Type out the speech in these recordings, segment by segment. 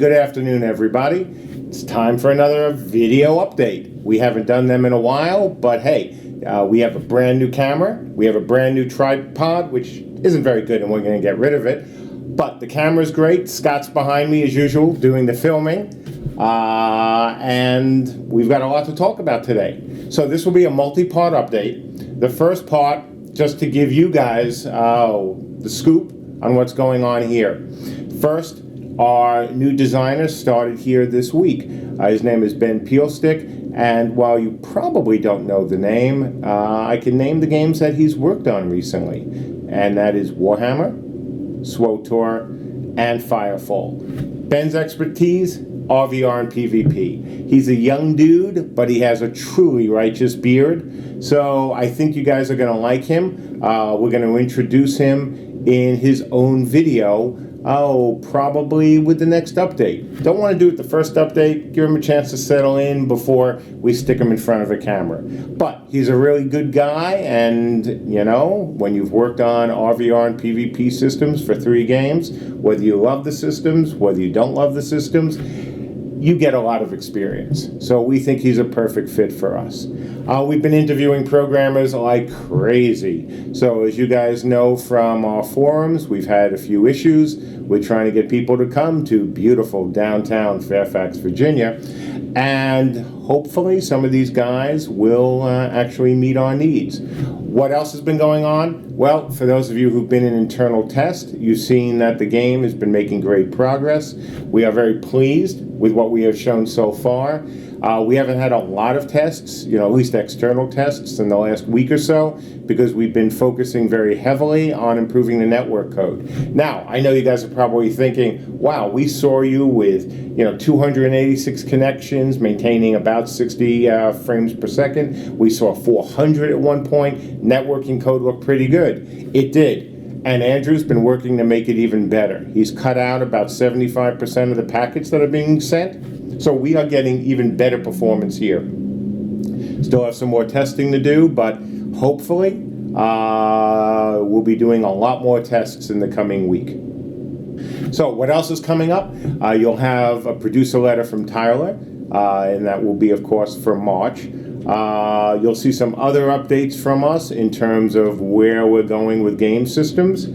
good afternoon, everybody. It's time for another video update. We haven't done them in a while, but hey, we have a brand new camera. We have a brand new tripod, which isn't very good, and we're going to get rid of it. But the camera's great. Scott's behind me, as usual, doing the filming. And we've got a lot to talk about today. So this will be a multi-part update. The first part, just to give you guys the scoop on what's going on here. First, our new designer started here this week. His name is Ben Peelstick, and while you probably don't know the name, I can name the games that he's worked on recently, and that is Warhammer, SWTOR, and Firefall. Ben's expertise, RVR and PvP. He's a young dude, but he has a truly righteous beard, so I think you guys are going to like him. We're going to introduce him in his own video, probably with the next update. Don't want to do it the first update, give him a chance to settle in before we stick him in front of a camera. But he's a really good guy, and you know, when you've worked on RVR and PvP systems for 3 games, whether you love the systems, whether you don't love the systems, you get a lot of experience. So we think he's a perfect fit for us. We've been interviewing programmers like crazy. So as you guys know from our forums, we've had a few issues. We're trying to get people to come to beautiful downtown Fairfax, Virginia. And hopefully some of these guys will actually meet our needs. What else has been going on? Well, for those of you who've been in internal test, you've seen that the game has been making great progress. We are very pleased with what we have shown so far. We haven't had a lot of tests, at least external tests in the last week or so, because we've been focusing very heavily on improving the network code. Now, I know you guys are probably thinking, wow, we saw you with 286 connections, maintaining about 60 frames per second. We saw 400 at one point. Networking code looked pretty good. It did. And Andrew's been working to make it even better. He's cut out about 75% of the packets that are being sent. So we are getting even better performance here. Still have some more testing to do, but hopefully we'll be doing a lot more tests in the coming week. So what else is coming up? You'll have a producer letter from Tyler, and that will be, of course, for March. You'll see some other updates from us in terms of where we're going with game systems.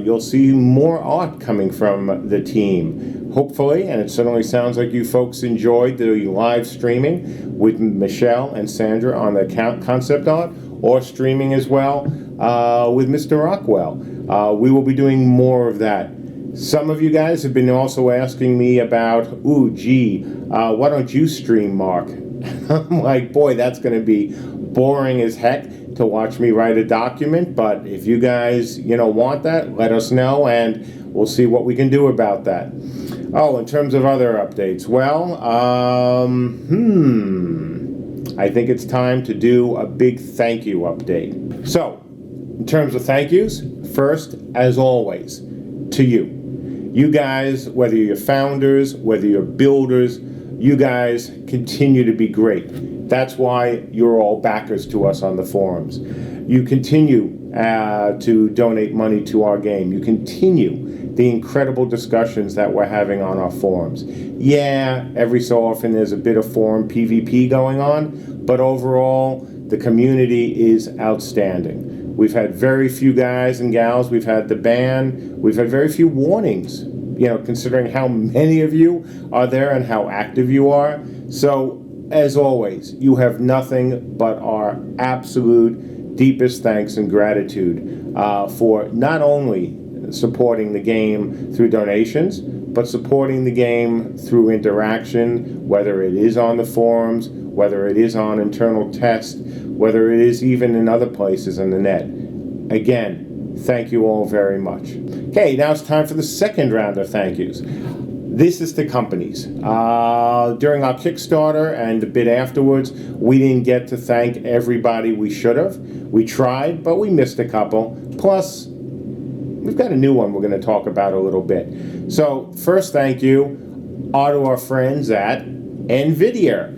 You'll see more art coming from the team, hopefully, and it certainly sounds like you folks enjoyed the live streaming with Michelle and Sandra on the concept art, or streaming as well with Mr. Rockwell. We will be doing more of that. Some of you guys have been also asking me about, why don't you stream, Mark? I'm like, boy, that's going to be boring as heck to watch me write a document, but if you guys, want that, let us know, and we'll see what we can do about that. Oh, in terms of other updates, well, I think it's time to do a big thank you update. So, in terms of thank yous, first, as always, to you. You guys, whether you're founders, whether you're builders, you guys continue to be great. That's why you're all backers to us on the forums. You continue to donate money to our game. You continue the incredible discussions that we're having on our forums. Yeah, every so often there's a bit of forum PvP going on, but overall, the community is outstanding. We've had very few guys and gals. We've had the ban. We've had very few warnings, considering how many of you are there and how active you are. So, as always, you have nothing but our absolute deepest thanks and gratitude for not only supporting the game through donations, but supporting the game through interaction, whether it is on the forums, whether it is on internal test, whether it is even in other places in the net. Again, thank you all very much. Okay, now it's time for the second round of thank yous. This is to companies. During our Kickstarter and a bit afterwards, we didn't get to thank everybody we should have. We tried, but we missed a couple. Plus, we've got a new one we're going to talk about a little bit. So, first thank you are to our friends at NVIDIA.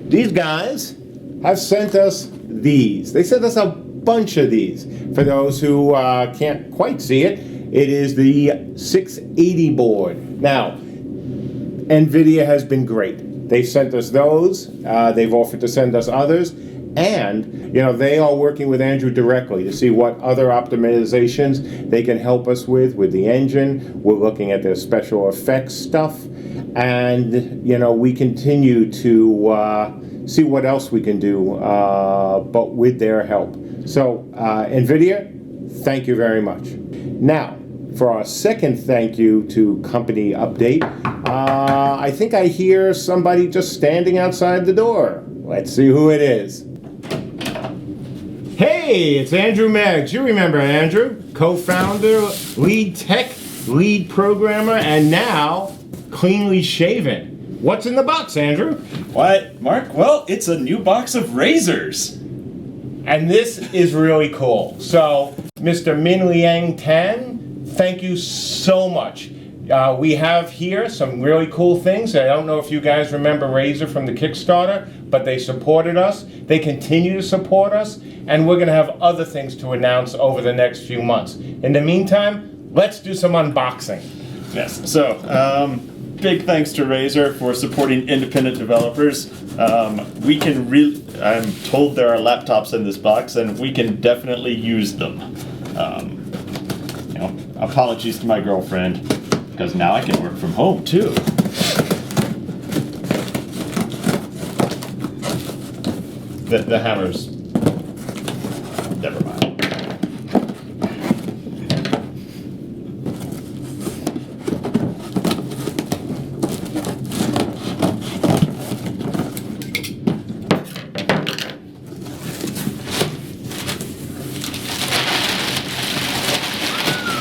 These guys have sent us these. They sent us a bunch of these. For those who can't quite see it, it is the 680 board. Now, NVIDIA has been great. They sent us those. They've offered to send us others. And, they are working with Andrew directly to see what other optimizations they can help us with the engine. We're looking at their special effects stuff. And, we continue to see what else we can do, but with their help. So, NVIDIA, thank you very much. Now, for our second thank you to company update, I think I hear somebody just standing outside the door. Let's see who it is. Hey, it's Andrew Meggs. You remember Andrew, co-founder, lead tech, lead programmer, and now cleanly shaven. What's in the box, Andrew? What, Mark? Well, it's a new box of razors. And this is really cool. So, Mr. Min Liang Tan, thank you so much. We have here some really cool things. I don't know if you guys remember Razer from the Kickstarter, but they supported us. They continue to support us, and we're going to have other things to announce over the next few months. In the meantime, let's do some unboxing. Yes, so big thanks to Razer for supporting independent developers. I'm told there are laptops in this box, and we can definitely use them. Apologies to my girlfriend, because now I can work from home too. The hammers. Never mind.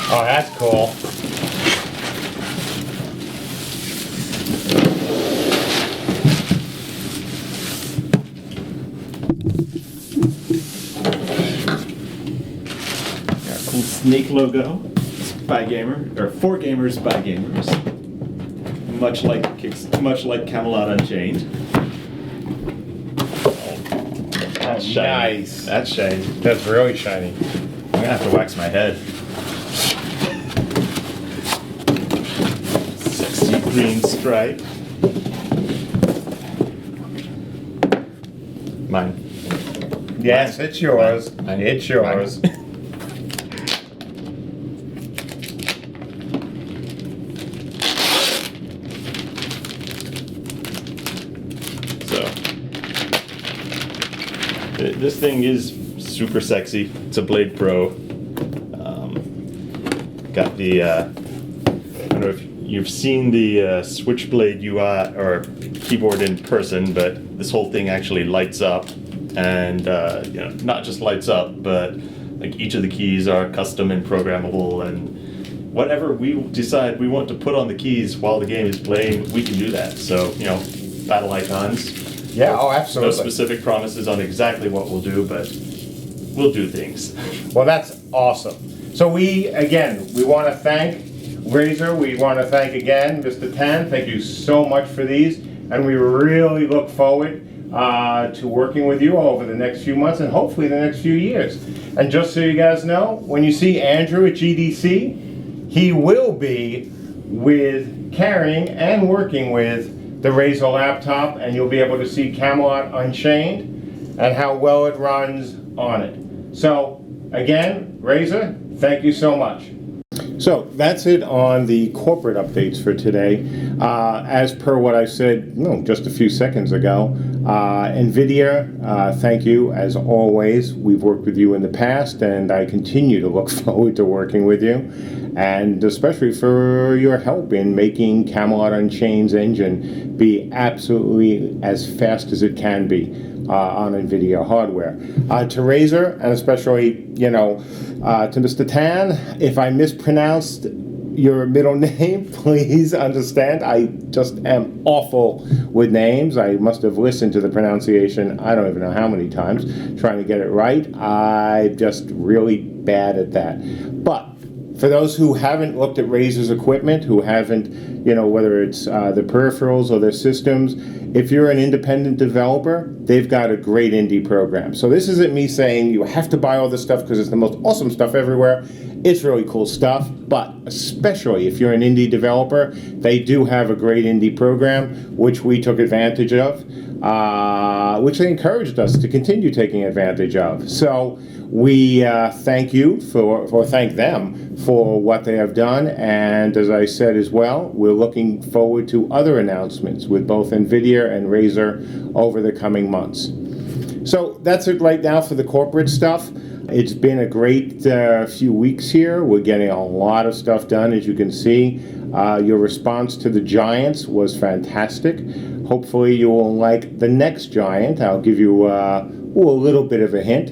Oh, that's cool. Snake logo by Gamer, or for gamers by gamers, much like Camelot Unchained. That's shiny. Nice. That's shiny. That's really shiny. I'm gonna have to wax my head. Sexy green stripe. Mine. Yes, it's yours. Mine. It's yours. Mine. This thing is super sexy. It's a Blade Pro. Got the, I don't know if you've seen the Switchblade UI or keyboard in person, but this whole thing actually lights up. And, not just lights up, but like each of the keys are custom and programmable, and whatever we decide we want to put on the keys while the game is playing, we can do that. So, battle icons. Yeah, oh, absolutely. No specific promises on exactly what we'll do, but we'll do things. Well, that's awesome. So we want to thank Razer. We want to thank again Mr. Tan. Thank you so much for these. And we really look forward to working with you over the next few months and hopefully the next few years. And just so you guys know, when you see Andrew at GDC, he will be carrying and working with the Razer laptop, and you'll be able to see Camelot Unchained and how well it runs on it. So, again, Razer, thank you so much. So that's it on the corporate updates for today. As per what I said just a few seconds ago, NVIDIA, thank you as always. We've worked with you in the past, and I continue to look forward to working with you, and especially for your help in making Camelot Unchained's engine be absolutely as fast as it can be on NVIDIA hardware. To Razer, and especially, to Mr. Tan, if I mispronounced your middle name, please understand. I just am awful with names. I must have listened to the pronunciation, I don't even know how many times, trying to get it right. I'm just really bad at that. But for those who haven't looked at Razer's equipment, who haven't, whether it's the peripherals or their systems, if you're an independent developer, they've got a great indie program. So this isn't me saying you have to buy all this stuff because it's the most awesome stuff everywhere. It's really cool stuff, but especially if you're an indie developer, they do have a great indie program, which we took advantage of, which they encouraged us to continue taking advantage of. So we thank you thank them for what they have done, and as I said as well, we're looking forward to other announcements with both NVIDIA and Razer over the coming months. So that's it right now for the corporate stuff. It's been a great few weeks here. We're getting a lot of stuff done, as you can see. Your response to the Giants was fantastic. Hopefully you will like the next Giant. I'll give you a little bit of a hint.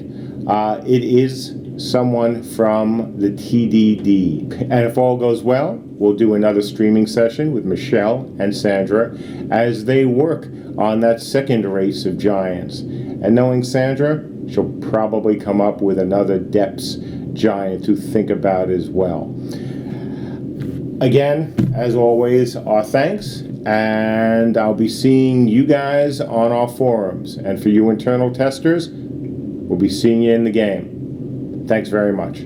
It is someone from the TDD. And if all goes well, we'll do another streaming session with Michelle and Sandra as they work on that second race of Giants. And knowing Sandra, she'll probably come up with another Depths Giant to think about as well. Again, as always, our thanks, and I'll be seeing you guys on our forums. And for you internal testers, we'll be seeing you in the game. Thanks very much.